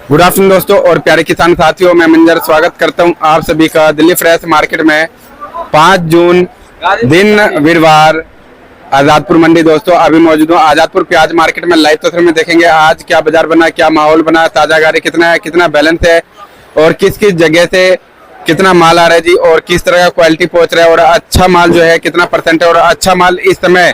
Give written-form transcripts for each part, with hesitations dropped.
Good afternoon दोस्तों और प्यारे किसान साथियों, मैं मंजर स्वागत करता हूं आप सभी का दिल्ली फ्रेश मार्केट में 5 जून दिन वीरवार आजादपुर मंडी। दोस्तों अभी मौजूद हूं आजादपुर प्याज मार्केट में। लाइव तस्वीर में देखेंगे आज क्या बाजार बना, क्या माहौल बना, ताजा गाड़ी कितना है, कितना बैलेंस है और किस किस जगह से कितना माल आ रहा है जी और किस तरह का क्वालिटी पहुंच रहा है और अच्छा माल जो है कितना परसेंट है और अच्छा माल इस समय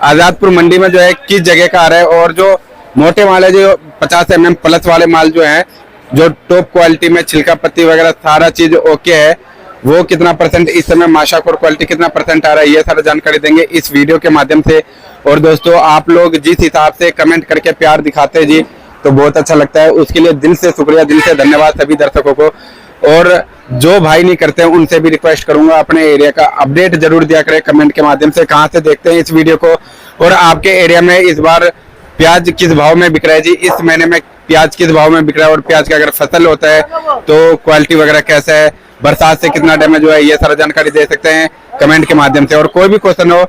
आजादपुर मंडी में जो है किस जगह का आ रहा है और जो मोटे माल है जो 50 mm प्लस वाले माल जो है जो टॉप क्वालिटी में छिलका पत्ती वगैरह सारा चीज ओके है, वो कितना परसेंट इस समय माशाकोर क्वालिटी कितना परसेंट आ रहा है, ये सारा जानकारी देंगे इस वीडियो के माध्यम से। और दोस्तों आप लोग जिस हिसाब से कमेंट करके प्यार दिखाते हैं जी तो बहुत अच्छा लगता है, उसके लिए दिल से शुक्रिया, दिल से धन्यवाद सभी दर्शकों को। और जो भाई नहीं करते हैं उनसे भी रिक्वेस्ट करूंगा अपने एरिया का अपडेट जरूर दिया करें कमेंट के माध्यम से, कहाँ से देखते हैं इस वीडियो को और आपके एरिया में इस बार प्याज किस भाव में बिक रहा है जी, इस महीने में प्याज किस भाव में बिक रहा है और प्याज का अगर फसल होता है तो क्वालिटी वगैरह कैसा है, बरसात से कितना डैमेज हुआ है, ये सारा जानकारी दे सकते हैं कमेंट के माध्यम से। और कोई भी क्वेश्चन हो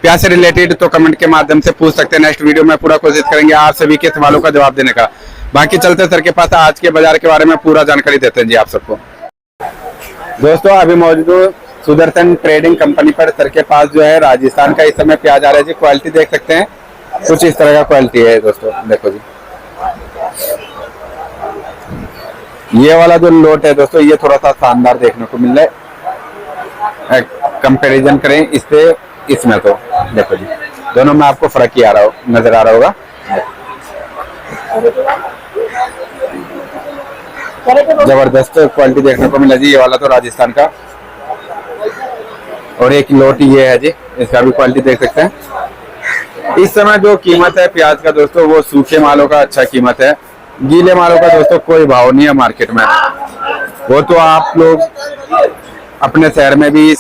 प्याज से रिलेटेड तो कमेंट के माध्यम से पूछ सकते हैं। नेक्स्ट वीडियो में पूरा कोशिश करेंगे आप सभी के सवालों का जवाब देने का। बाकी चलते सर के पास आज के बाजार के बारे में पूरा जानकारी देते हैं जी आप सबको। दोस्तों अभी मौजूद सुदर्शन ट्रेडिंग कंपनी पर सर के पास जो है राजस्थान का इस समय प्याज आ रहा है जी। क्वालिटी देख सकते हैं कुछ इस तरह का क्वालिटी है दोस्तों, देखो जी। ये वाला जो लोट है दोस्तों ये थोड़ा सा शानदार देखने को मिल रहा है, कंपैरिजन करें इससे इसमें तो देखो जी दोनों में आपको फर्क ही आ रहा हो नजर आ रहा होगा। जबरदस्त क्वालिटी देखने को मिला जी, ये वाला तो राजस्थान का। और एक लोट ये है जी, इसका भी क्वालिटी देख सकते हैं। इस समय जो कीमत है प्याज का दोस्तों वो सूखे मालों का अच्छा कीमत है, गीले मालों का दोस्तों कोई भाव नहीं है मार्केट में। वो तो आप लोग अपने शहर में भी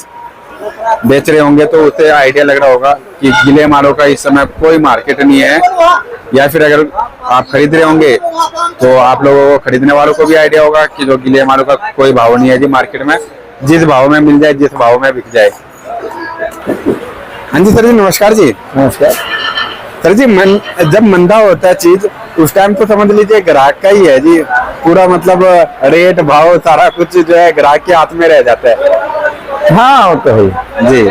बेच रहे होंगे तो उससे आइडिया लग रहा होगा कि गीले मालों का इस समय कोई मार्केट नहीं है, या फिर अगर आप खरीद रहे होंगे तो आप लोगों को खरीदने वालों को भी आइडिया होगा कि जो गीले मालों का कोई भाव नहीं है जी मार्केट में, जिस भाव में मिल जाए जिस भाव में बिक जाए। हाँ जी सर जी नमस्कार जी। नमस्कार सर जी जब मंदा होता है चीज उस टाइम तो समझ लीजिए ग्राहक का ही है जी, पूरा मतलब रेट भाव सारा कुछ जो है ग्राहक के हाथ में रह जाता है। हाँ वो तो है जी।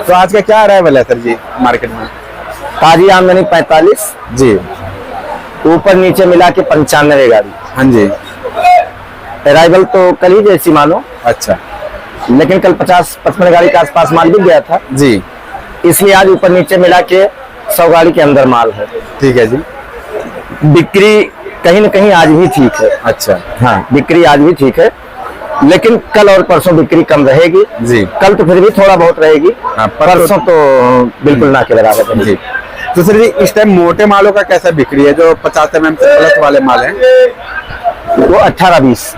तो आज का क्या अराइवल है सर जी मार्केट में? ताजी आमदनी 45 जी, ऊपर नीचे मिला के 95 गाड़ी। हाँ जी। अराइवल तो कल ही जैसी मानो, अच्छा, लेकिन कल 50-55 गाड़ी के आसपास माल बिक गया था जी, इसलिए आज ऊपर नीचे मिला के 100 गाड़ी के अंदर माल है। ठीक है जी। बिक्री कहीं न कहीं आज भी ठीक है। अच्छा, हाँ बिक्री आज भी ठीक है, लेकिन कल और परसों बिक्री कम रहेगी जी। कल तो फिर भी थोड़ा बहुत रहेगी, हाँ, परसों तो बिल्कुल ना के बराबर जी। तो सर जी इस टाइम मोटे मालों का कैसा बिक्री है, जो 50 mm से प्लस वाले माल हैं? वो 18-20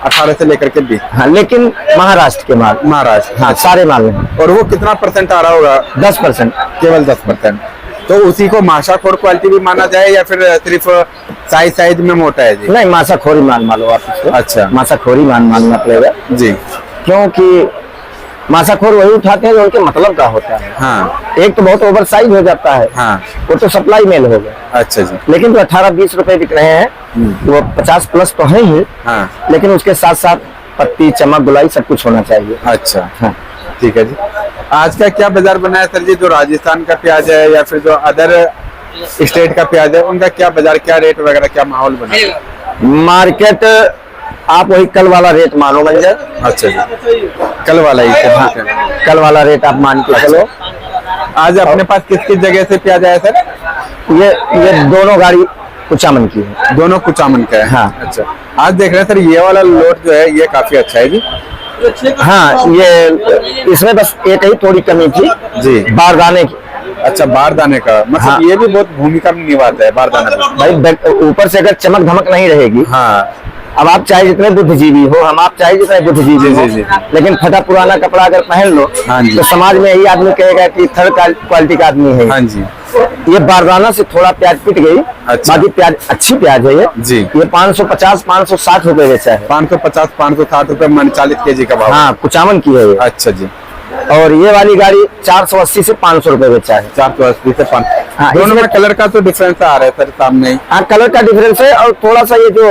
18 से लेकर के 20। हाँ, लेकिन महाराष्ट्र के माल, महाराष्ट्र, हाँ सारे माल हैं। और वो कितना परसेंट आ रहा होगा? 10%, केवल 10%। तो उसी को माशाखोर क्वालिटी भी माना जाए या फिर सिर्फ साइज में मोटा है जी? नहीं मासाखोरी मान लो आप इसको। अच्छा, मासाखोरी मानना पड़ेगा जी, क्योंकि मासाखोर वही उठाते हैं जो उनके मतलब का होता है। हाँ, एक तो बहुत ओवर साइज हो जाता है, हाँ, वो तो सप्लाई मेल हो गया। अच्छा जी। लेकिन जो 18-20 रुपए बिक रहे हैं वो 50 प्लस तो है ही, हाँ, लेकिन उसके साथ साथ पत्ती चमक गुलाई सब कुछ होना चाहिए। अच्छा, हाँ। ठीक है जी। आज का क्या बाजार बना है सर जी, जो राजस्थान का प्याज है या फिर जो अदर स्टेट का प्याज है उनका क्या बाजार, क्या रेट वगैरह, क्या माहौल बना है? मार्केट आप वही कल वाला रेट मानो मंजर। अच्छा जी, कल वाला ही? हाँ, कल वाला रेट आप मान के चलो। आज अपने पास किस किस जगह से प्याज आया सर? ये दोनों गाड़ी कुचामन की है। दोनों कुचामन का है? हाँ। अच्छा, आज देख रहे हैं सर ये वाला लोट जो है ये काफी अच्छा है जी। हाँ, ये इसमें बस एक ही थोड़ी कमी थी जी, बारदाने की। अच्छा, बारदाने का मतलब हाँ। ये भी बहुत भूमिका निभाता है बारदाना भी। भाई ऊपर से अगर चमक धमक नहीं रहेगी, हाँ, अब आप चाहे जितने बुद्धिजीवी हो, हम आप चाहे जितने बुद्धिजीवी हो, जी। लेकिन फटा पुराना कपड़ा अगर पहन लो हाँ जी, तो समाज में यही आदमी कहेगा कि थर्ड क्वालिटी का आदमी है। हाँ जी। ये बारदाना से थोड़ा प्याज पिट गई, अच्छा। बाकी प्याज अच्छी प्याज है ये जी। ये 550-560 रुपए बेचा है। 550-560 रुपए मन 40 kg का भाव। हाँ, कुचामन की है ये। अच्छा जी। और ये वाली गाड़ी 480 से 500 रुपए बेचा है। 480 से 500। हाँ, दोनों में इसमें कलर का तो डिफरेंस आ रहा है सर सामने ही। हाँ, कलर का डिफरेंस है और थोड़ा सा ये जो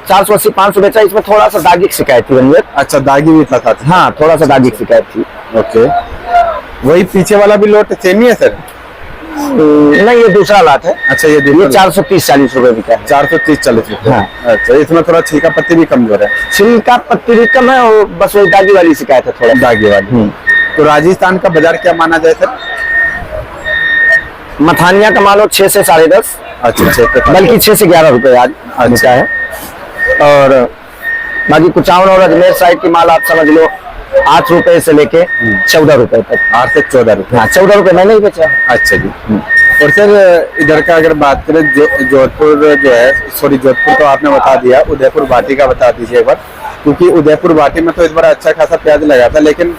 480 500 बेचा इसमें थोड़ा सा दागी की शिकायत थी रंजन। अच्छा, दागी भी था साथ। हाँ, थोड़ा सा दागी की शिकायत थी। ओके, वही पीछे वाला भी लोट सेम ही है सर? नहीं, ये दूसरा लाट है। अच्छा, ये ये 430-40 रुपए बिका है। 430-40 रुपए। हाँ। अच्छा, इसमें थोड़ा छिलका पत्ती भी कमजोर है। छिलका पत्ती भी कम है और बस वही दागी वाली शिकायत है थोड़ा। दागी वाली। तो राजस्थान का बाजार क्या माना जाए सर? मथानिया का मानो 6 से 10.5। अच्छा, 6 से बल्कि 6 से 11 रुपए आज बिका है। और बाकी कुचावन और अजमेर साइड की माल आप समझ लो 8 रुपए से लेके 14 रुपए तक। 8 से 14 रुपए। हाँ, 14 रुपए मैंने ही बेचा। अच्छा जी। और सर इधर का अगर बात करें जोधपुर जो है, सॉरी जोधपुर तो आपने बता दिया, उदयपुर भाटी का बता दीजिए एक बार, क्योंकि उदयपुर भाटी में तो इस बार अच्छा खासा प्याज लगा था, लेकिन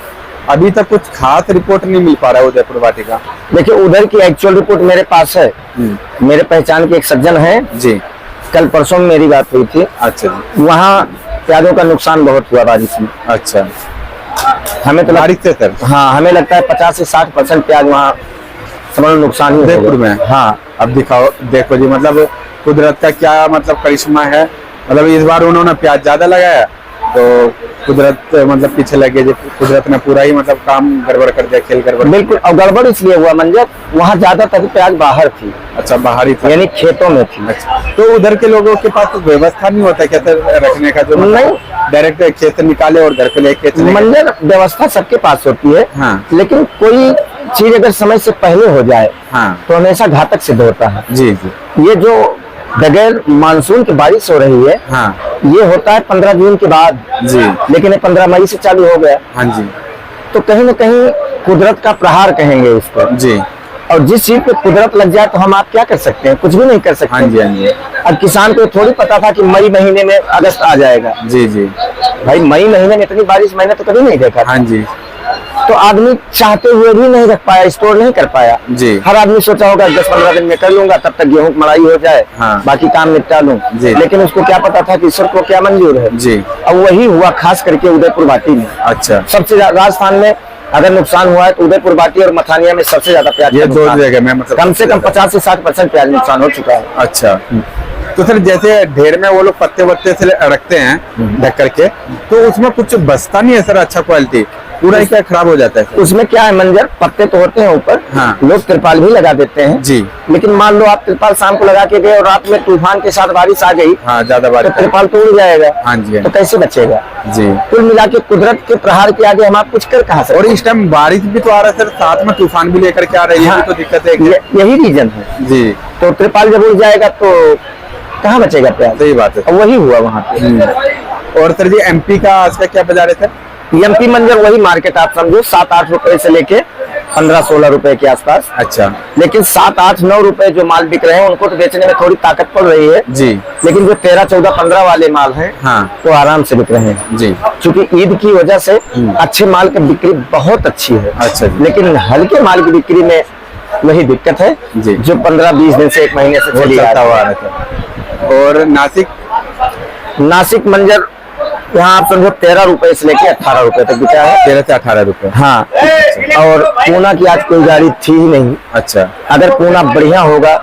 अभी तक कुछ खास रिपोर्ट नहीं मिल पा रहा है उदयपुर भाटी का। देखिए, उधर की एक्चुअल रिपोर्ट मेरे पास है। मेरे पहचान के एक सज्जन है जी, कल परसों में मेरी बात हुई थी। अच्छा जी। वहाँ प्याजों का नुकसान बहुत हुआ बारिश में। अच्छा, हमें तो बारिश से सर? हाँ, हमें लगता है 50 से 60% प्याज वहाँ समझ लो नुकसान ही हो उदयपुर गया। में? हाँ। अब दिखाओ, देखो जी, मतलब कुदरत का क्या मतलब करिश्मा है। मतलब इस बार उन्होंने प्याज ज्यादा लगाया तो कुदरत मतलब पीछे लगे जी, कुदरत ने पूरा ही मतलब काम गड़बड़ कर दिया, खेल गड़बड़। बिल्कुल, और गड़बड़ इसलिए हुआ मंजर, वहाँ ज्यादातर प्याज बाहर थी। अच्छा, बाहर ही था, यानी खेतों में थी। अच्छा, तो उधर के लोगों के पास तो व्यवस्था नहीं होता क्या सर रखने का, जो नहीं, डायरेक्ट खेत से निकाले और घर पे लेके चले गए? मंजर व्यवस्था सबके पास होती है। हाँ। लेकिन कोई चीज अगर समय से पहले हो जाए हाँ तो हमेशा घातक सिद्ध होता है। जी जी। ये जो बगैर मानसून की बारिश हो रही है, हाँ ये होता है 15 जून के बाद जी। लेकिन ये 15 मई से चालू हो गया। हाँ जी तो कहीं न कहीं कुदरत का प्रहार कहेंगे इसको। जी। और जिस चीज पे कुदरत लग जाए तो हम आप क्या कर सकते हैं? कुछ भी नहीं कर सकते। हाँ जी हाँ जी। अब किसान को थोड़ी पता था कि मई महीने में अगस्त आ जाएगा। जी जी। भाई, मई महीने में इतनी बारिश मैंने तो कभी नहीं देखा। हाँ जी। तो आदमी चाहते हुए भी नहीं रख पाया, स्टोर नहीं कर पाया। जी। हर आदमी सोचा होगा 10-15 दिन में कर लूंगा, तब तक गेहूं की मड़ाई हो जाए। हाँ। बाकी काम निपटा लूं। जी। लेकिन उसको क्या पता था कि ईश्वर को क्या मंजूर है। जी। अब वही हुआ, खास करके उदयपुर भाटी में। अच्छा, सबसे ज्यादा राजस्थान में अगर नुकसान हुआ है तो उदयपुर भाटी और मथानिया में सबसे ज्यादा प्याज ये का दो नुकसान है। जगह में मतलब कम से कम 50 से 60% प्याज नुकसान हो चुका है। अच्छा। तो सर जैसे ढेर में वो लोग पत्ते वत्ते से रखते हैं ढक करके, तो उसमें कुछ बचता नहीं है सर? अच्छा क्वालिटी पूरा ही क्या खराब हो जाता है सर? उसमें क्या है मंजर, पत्ते तो होते हैं ऊपर। हाँ। लोग तिरपाल भी लगा देते हैं जी। लेकिन मान लो आप तिरपाल शाम को लगा के गए और रात में तूफान के साथ बारिश आ गई, हाँ, ज्यादा तो बारिश। तिरपाल तो उड़ जाएगा। हाँ जी हाँ तो कैसे बचेगा? जी। कुल मिला के कुदरत के प्रहार के आगे हम आप कुछ कर कहाँ सकते और इस टाइम बारिश भी तो आ रहा है सर, साथ में तूफान भी लेकर के आ रही है। हाँ। ये भी तो दिक्कत है। यही रीजन है। जी, तो तिरपाल जब उड़ जाएगा तो कहाँ बचेगा प्याज? सही बात है। और वही हुआ वहाँ पे। और सर जी एमपी का आज का क्या बाजार है सर? एमपी मंजर वही मार्केट आप समझो 7-8 रुपए से लेके 15-16 रुपए के आसपास। अच्छा लेकिन 7-8-9 रुपए जो माल बिक रहे हैं उनको तो बेचने में थोड़ी ताकत पड़ रही है। जी। लेकिन जो 13-14-15 वाले माल हैं, हाँ तो आराम से बिक रहे हैं। जी। क्योंकि ईद की वजह से अच्छे माल की बिक्री बहुत अच्छी है। अच्छा जी। लेकिन हल्के माल की बिक्री में वही दिक्कत है जी। जो 15-20 दिन से 1 महीने से चली आ हुआ रही रहा था। और नासिक मंजर यहाँ आप समझो 13 रुपए से लेके 18 रुपए तक बिका है। 13 से 18 रुपए। हाँ। और पूना की आज कोई गाड़ी थी ही नहीं। अच्छा। अगर पूना बढ़िया होगा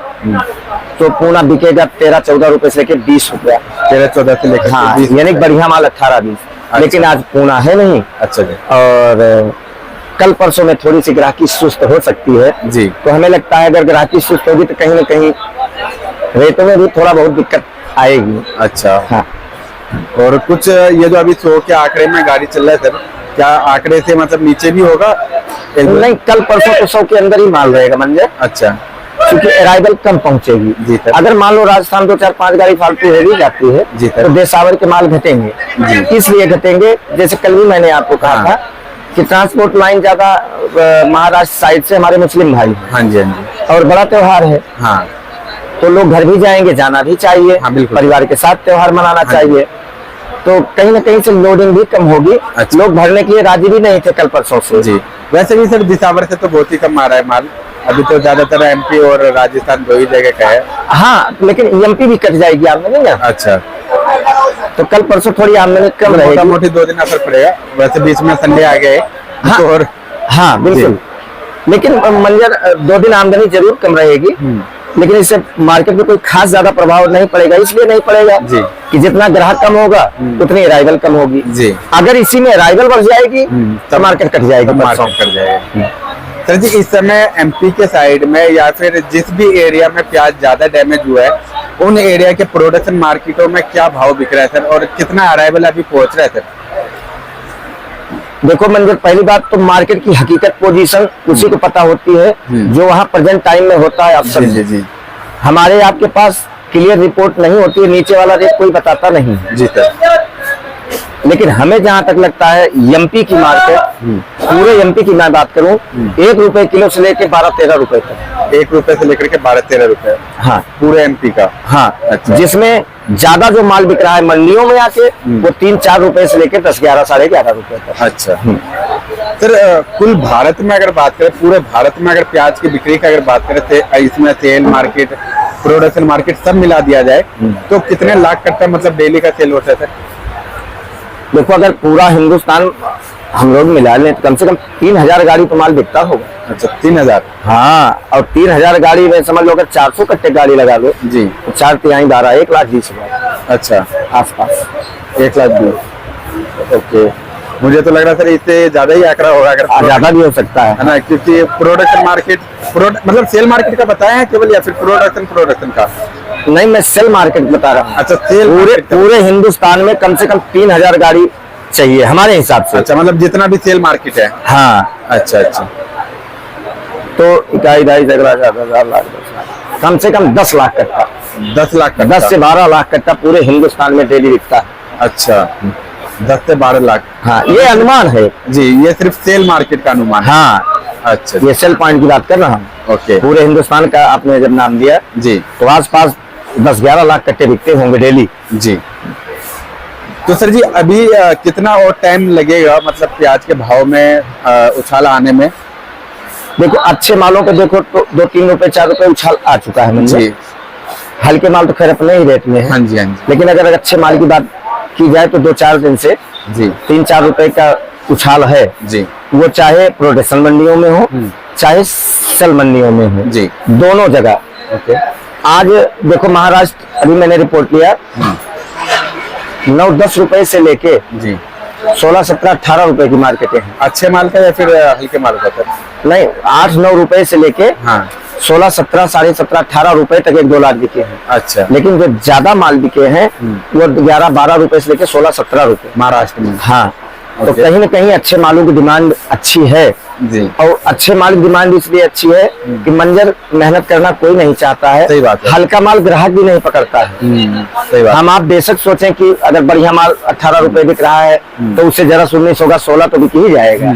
तो पूना बिकेगा 13-14 रुपए से लेके 20 रुपया। 13-14 से लेकर हाँ, 20। यानी बढ़िया माल 18-20। लेकिन आज पूना है नहीं। अच्छा जी। और कल परसों में थोड़ी सी ग्राहकी सुस्त हो सकती है जी। तो हमें लगता है अगर ग्राहकी सुस्त होगी तो कहीं ना कहीं रेटों में भी थोड़ा बहुत दिक्कत आएगी। अच्छा। हाँ। और कुछ ये जो अभी 100 के आंकड़े में गाड़ी चल रहा है सर, क्या आंकड़े से मतलब नीचे भी होगा? नहीं, कल परसों तो 100 के अंदर ही माल रहेगा मंजर। अच्छा। क्योंकि अराइवल कम पहुंचेगी। जी सर। अगर मान लो राजस्थान 2-4-5 गाड़ी फालतू हेवी जाती है जी सर। तो देशावर के माल घटेंगे। जी। इसलिए घटेंगे, जैसे कल भी मैंने आपको कहा हाँ। था कि ट्रांसपोर्ट लाइन ज्यादा महाराष्ट्र साइड से हमारे मुस्लिम भाई हैं। हाँ जी हाँ जी। और बड़ा त्योहार है हाँ तो लोग घर भी जाएंगे, जाना भी चाहिए। हाँ, बिल्कुल। परिवार के साथ त्योहार मनाना चाहिए। तो कहीं ना कहीं से लोडिंग भी कम होगी। अच्छा। लोग भरने के लिए राजी भी नहीं थे कल परसों से। जी। वैसे भी सर दिसावर से तो बहुत ही कम आ रहा है माल। अभी तो ज्यादातर एमपी और राजस्थान दो ही जगह का है। हाँ, लेकिन एमपी भी कट जाएगी आमदनी ना। अच्छा। तो कल परसों थोड़ी आमदनी कम मोटा रहेगी। मोटी 2 दिन असर पड़ेगा। वैसे बीच में संडे आ गए हाँ। तो और हाँ बिल्कुल, लेकिन मंजर 2 दिन आमदनी जरूर कम रहेगी, लेकिन इससे मार्केट में कोई खास ज्यादा प्रभाव नहीं पड़ेगा। इसलिए नहीं पड़ेगा जी कि जितना ग्राहक कम होगा उतनी अराइवल कम होगी जी। अगर इसी में अराइवल बढ़ जाएगी तो मार्केट कट जाएगी, मार्केट कर जाएगा। सर जी, इस समय एमपी के साइड में या फिर जिस भी एरिया में प्याज ज्यादा डैमेज हुआ है उन एरिया के प्रोडक्शन मार्केटों में क्या भाव बिक रहा है सर, और कितना अराइवल अभी पहुंच रहा है सर? देखो मंजर, पहली बात तो मार्केट की हकीकत पोजीशन उसी को पता होती है जो वहाँ प्रेजेंट टाइम में होता है अफसर। जी जी। हमारे आपके पास क्लियर रिपोर्ट नहीं होती है, नीचे वाला रेट कोई बताता नहीं है जी सर। लेकिन हमें जहाँ तक लगता है एमपी की मार्केट, पूरे एमपी की मैं बात करूँ, 1 रुपए किलो से लेके 12-13 रुपए तक। 1 रुपए से लेकर के 12-13 रुपए? हाँ पूरे एमपी का? हाँ। अच्छा। जिसमें ज्यादा जो माल बिक रहा है मंडियों में आके वो 3-4 रुपए से लेकर 10-11, 11.5 रुपए तक। अच्छा सर, कुल भारत में अगर बात करें, पूरे भारत में अगर प्याज की बिक्री की अगर बात करें, इसमें सेल मार्केट, प्रोडक्शन मार्केट सब मिला दिया जाए तो कितने लाख कट्टा मतलब डेली का सेल होता है सर? देखो, अगर पूरा हिंदुस्तान हम लोग मिला लें तो कम से कम 3000 गाड़ी तो माल बिकता होगा। अच्छा, 3000? हाँ, और 3000 गाड़ी में समझ लो अगर 400 कट्टे गाड़ी लगा लो जी, तो 4 तिहाई 12, 1,20,000 अच्छा आसपास। 1,20,000। ओके, मुझे तो लग रहा सर इससे ज्यादा ही आंकड़ा होगा, अगर ज्यादा भी हो सकता है ना, क्योंकि प्रोडक्शन मार्केट मतलब सेल मार्केट का बताया है केवल या फिर प्रोडक्शन का? नहीं, मैं सेल मार्केट बता रहा हूँ। अच्छा, सेल पूरे हिंदुस्तान में कम से कम 3000 गाड़ी चाहिए हमारे हिसाब से। अच्छा, मतलब जितना भी सेल मार्केट है। हाँ। अच्छा अच्छा, तो इकाई 2.5 लाख कम से कम 10 लाख कट्टा, 10 लाख कट्टा, 10 से 12 लाख कट्टा पूरे हिंदुस्तान में डेली बिकता है। अच्छा, 10 से 12 लाख। हाँ, ये अनुमान है जी, ये सिर्फ सेल मार्केट का अनुमान है। हाँ, अच्छा, ये सेल पॉइंट की बात कर रहा हूँ। ओके, पूरे हिंदुस्तान का आपने जब नाम दिया जी, तो आसपास 10-11 लाख कट्टे बिकते होंगे डेली। जी। तो सर जी, अभी कितना और टाइम लगेगा मतलब प्याज के भाव में उछाल आने में? देखो, अच्छे मालों पे देखो तो 2-3 रुपए 4 रुपए उछाल आ चुका है मुझे। जी, हल्के माल तो खैर अपने ही रेट में है। हाँ जी हाँ जी। लेकिन अगर अच्छे माल की बात की जाए तो 2-4 दिन से जी 3-4 रुपए का उछाल है जी। वो चाहे प्रोडक्शन मंडियों में हो चाहे सेल मंडियों में हो, जी, दोनों जगह। ओके। आज देखो महाराष्ट्र, अभी मैंने रिपोर्ट लिया, 9-10 रुपए से लेके जी 16-17-18 रुपए की मार्केटें हैं। अच्छे माल का या फिर हल्के माल का सर? नहीं, 8-9 रुपए से लेके हाँ, 16-17, 17.5, 18 रुपए तक 1-2 लाख बिके हैं। अच्छा, लेकिन जो ज्यादा माल बिके हैं वो 11-12 रुपए से लेके 16-17 रुपए महाराष्ट्र में? हाँ। तो ओके। कहीं ना कहीं अच्छे मालों की डिमांड अच्छी है। जी, और अच्छे माल की डिमांड इसलिए अच्छी है कि मंजर मेहनत करना कोई नहीं चाहता है। सही बात है। हल्का माल ग्राहक भी नहीं पकड़ता है। सही बात। हम आप बेशक सोचें कि अगर बढ़िया माल 18 रुपए बिक रहा है तो उससे जरा 19 होगा, 16 तो बिक ही जाएगा।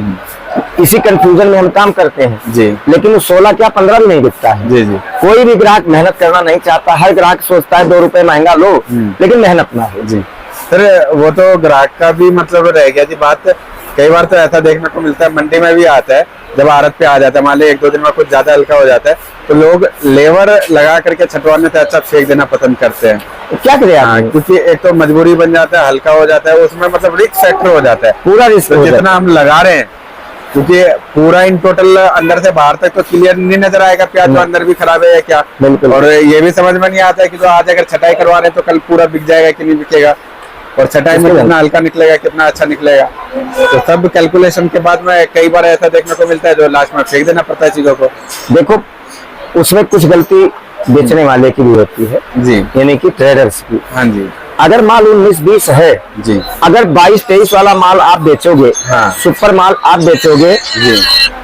इसी कंफ्यूजन में हम काम करते हैं जी, लेकिन वो 16 क्या 15 भी नहीं बिकता है। जी जी कोई भी ग्राहक मेहनत करना नहीं चाहता। हर ग्राहक सोचता है 2 रुपए महंगा लो लेकिन मेहनत ना हो। जी। सर, वो तो ग्राहक का भी मतलब रह गया जी बात। कई बार तो ऐसा देखने को मिलता है, मंडी में भी आता है, जब आड़त पे आ जाता है, मान लो 1-2 दिन में कुछ ज्यादा हल्का हो जाता है तो लोग लेबर लगा करके छटवाने से अच्छा फेंक देना पसंद करते हैं। तो क्या करें हाँ, आप? क्योंकि एक तो मजबूरी बन जाता है, हल्का हो जाता है, उसमें मतलब रिस्क फैक्टर हो जाता है, पूरा रिस्क तो हो जितना जाता है। हम लगा रहे हैं, क्योंकि पूरा इन टोटल अंदर से बाहर तक तो क्लियर नहीं नजर आएगा प्याज तो अंदर भी खराब है या क्या। बिल्कुल। और ये भी समझ में नहीं आता है कि जो आज अगर छटाई करवा रहे हैं तो कल पूरा बिक जाएगा कि नहीं बिकेगा, और छटाई में कितना हल्का निकलेगा, कितना अच्छा निकलेगा। तो सब कैलकुलेशन के बाद में कई बार ऐसा देखने को मिलता है जो लास्ट में फेंक देना पड़ता है चीजों को। देखो, उसमें कुछ गलती बेचने वाले की भी होती है, जी, यानी कि ट्रेडर्स की। हाँ जी अगर माल 19-20 है, जी, अगर 22-23 वाला माल आप बेचोगे, हाँ, सुपर माल आप बेचोगे, जी,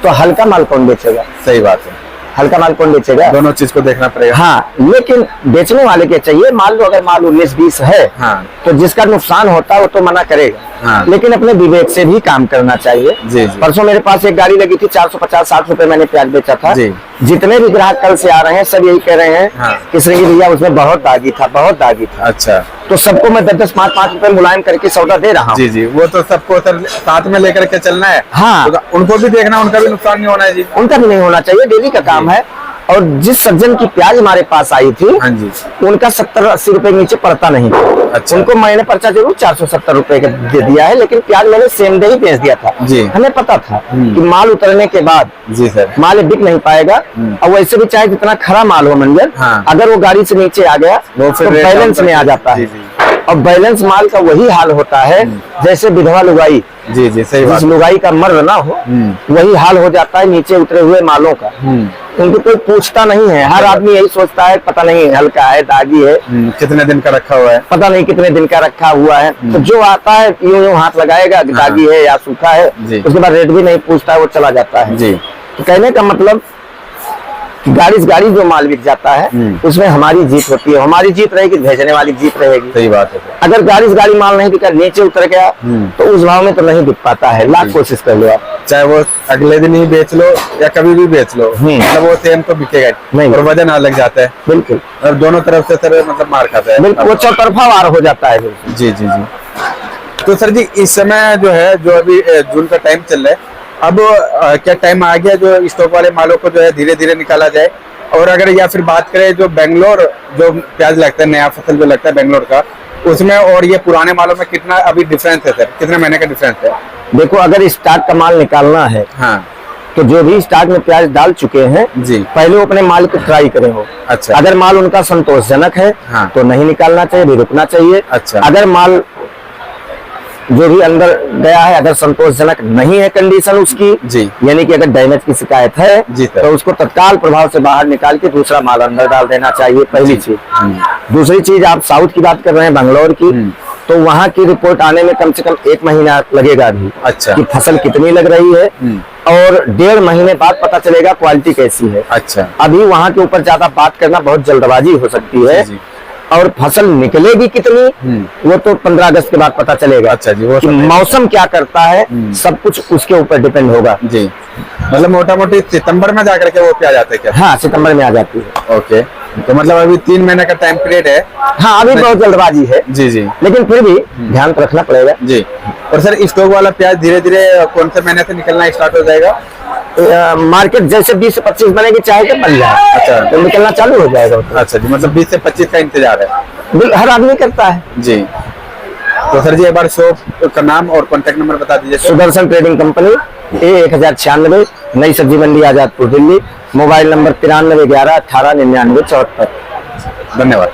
तो हल्का माल कौन बेचेगा? सही बात है, हल्का माल कौन बेचेगा? दोनों चीज को देखना पड़ेगा। हाँ, लेकिन बेचने वाले क्या चाहिए, मान लो अगर माल 19-20 है हाँ, तो जिसका नुकसान होता है वो तो मना करेगा, हाँ, लेकिन अपने विवेक से भी काम करना चाहिए। जी जी परसों मेरे पास एक गाड़ी लगी थी, 450-60 रुपए मैंने प्याज बेचा था। जी, जितने भी ग्राहक कल से आ रहे हैं सब यही कह रहे हैं हाँ, कि श्रृंगी भैया उसमें बहुत दागी था, बहुत दागी था। अच्छा, तो सबको मैं 10-10, 5-5 रुपए मुलायम करके सौदा दे रहा हूँ। जी जी, वो तो सबको सर साथ में लेकर के चलना है। हाँ, तो उनको भी देखना, उनका भी नुकसान नहीं होना है जी। उनका भी नहीं होना चाहिए, डेली का काम है। और जिस सज्जन की प्याज हमारे पास आई थी, हाँ जी, उनका 70-80 रुपए के नीचे पड़ता नहीं था। अच्छा। उनको मैंने पर्चा जरूर 470 रुपए का दे दिया है, लेकिन प्याज मैंने सेम डे ही बेच दिया था। जी। हमें पता था कि माल उतरने के बाद जी सर, माल बिक नहीं पाएगा। और वैसे भी चाहे जितना खरा माल हो मंजर, हाँ। अगर वो गाड़ी से नीचे आ गया वो तो फिर रेट बैलेंस डाउन में आ करके- जाता जी, है। जी। और बैलेंस माल का वही हाल होता है जैसे विधवा लुगाई, जी जी सही बात जिस लुगाई का मर्द ना हो, वही हाल हो जाता है नीचे उतरे हुए मालों का। उनको कोई पूछता नहीं है, हर आदमी यही सोचता है पता नहीं हल्का है, दागी है, कितने दिन का रखा हुआ है, पता नहीं कितने दिन का रखा हुआ है। तो जो आता है यूं यूं हाथ लगाएगा कि दागी है या सूखा है, जी। उसके बाद रेट भी नहीं पूछता है, वो चला जाता है। जी तो कहने का मतलब गाड़ी जो माल बिक जाता है उसमें हमारी जीत होती है। हमारी जीत रहेगी, भेजने वाली जीत रहेगी। सही बात है। अगर गाड़ी माल नहीं बिका, नीचे उतर गया, तो उस भाव में तो नहीं बिक पाता है। लाख कोशिश कर लो आप, चाहे वो अगले दिन ही बेच लो या कभी भी बेच लो, मतलब वो सेम तो बिकेगा नहीं। और वजन अलग जाता है, बिल्कुल और दोनों तरफ से सर मतलब मार खाता है। बिल्कुल, वो चौतरफा वार हो जाता है। बिल्कुल। जी जी जी। तो सर जी इस समय जो है, जो अभी जून का टाइम चल रहा है, अब क्या टाइम आ गया जो स्टॉक वाले मालों को जो है धीरे धीरे निकाला जाए? और अगर या फिर बात करें जो बेंगलोर जो प्याज लगता है, नया फसल जो लगता है बेंगलोर का, उसमें और ये पुराने मालों में कितना अभी डिफरेंस है सर? कितने महीने का डिफरेंस है? देखो, अगर स्टॉक का माल निकालना है, हाँ तो जो भी स्टॉक में प्याज डाल चुके हैं, जी, पहले वो अपने माल को ट्राई करें हो। अच्छा। अगर माल उनका संतोषजनक है, हाँ। तो नहीं निकालना चाहिए, भी रुकना चाहिए। अच्छा। अगर माल जो भी अंदर गया है अगर संतोषजनक नहीं है कंडीशन उसकी, जी। यानी कि अगर डैमेज की शिकायत है, जी सर। तो उसको तत्काल प्रभाव से बाहर निकाल के दूसरा माल अंदर डाल देना चाहिए, पहली चीज। दूसरी चीज, आप साउथ की बात कर रहे हैं, बेंगलोर की, तो वहाँ की रिपोर्ट आने में कम से कम 1 महीना लगेगा अभी। अच्छा। कि फसल कितनी लग रही है, और 1.5 महीने बाद पता चलेगा क्वालिटी कैसी है। अच्छा। अभी वहाँ के ऊपर ज्यादा बात करना बहुत जल्दबाजी हो सकती है। जी, जी। और फसल निकलेगी कितनी, वो तो 15 अगस्त के बाद पता चलेगा। अच्छा जी, वो कि सब है। मौसम क्या करता है, सब कुछ उसके ऊपर डिपेंड होगा। जी, मतलब मोटा मोटी सितंबर में जाकर के वो प्याज आते क्या? हाँ, सितंबर में आ जाती है। ओके, तो मतलब अभी 3 महीने का टाइम पीरियड है। हाँ, अभी बहुत जल्दबाजी है, जी जी लेकिन फिर भी ध्यान तो रखना पड़ेगा। जी। और सर स्टॉक वाला प्याज धीरे धीरे कौन से महीने से निकलना स्टार्ट हो जाएगा? मार्केट जैसे 20 से 25 बनेगी, चाहे तो बन जाए, अच्छा। तो निकलना चालू हो जाएगा। अच्छा जी, मतलब 20 से 25 का इंतजार है। हर आदमी करता है। जी। तो सर जी एक बार शॉप का नाम और कॉन्टेक्ट नंबर बता दीजिए। सुदर्शन ट्रेडिंग कंपनी, A1096, नई सब्जी मंडी, आजादपुर, दिल्ली। Mobile number 93 11 18 99 74। धन्यवाद।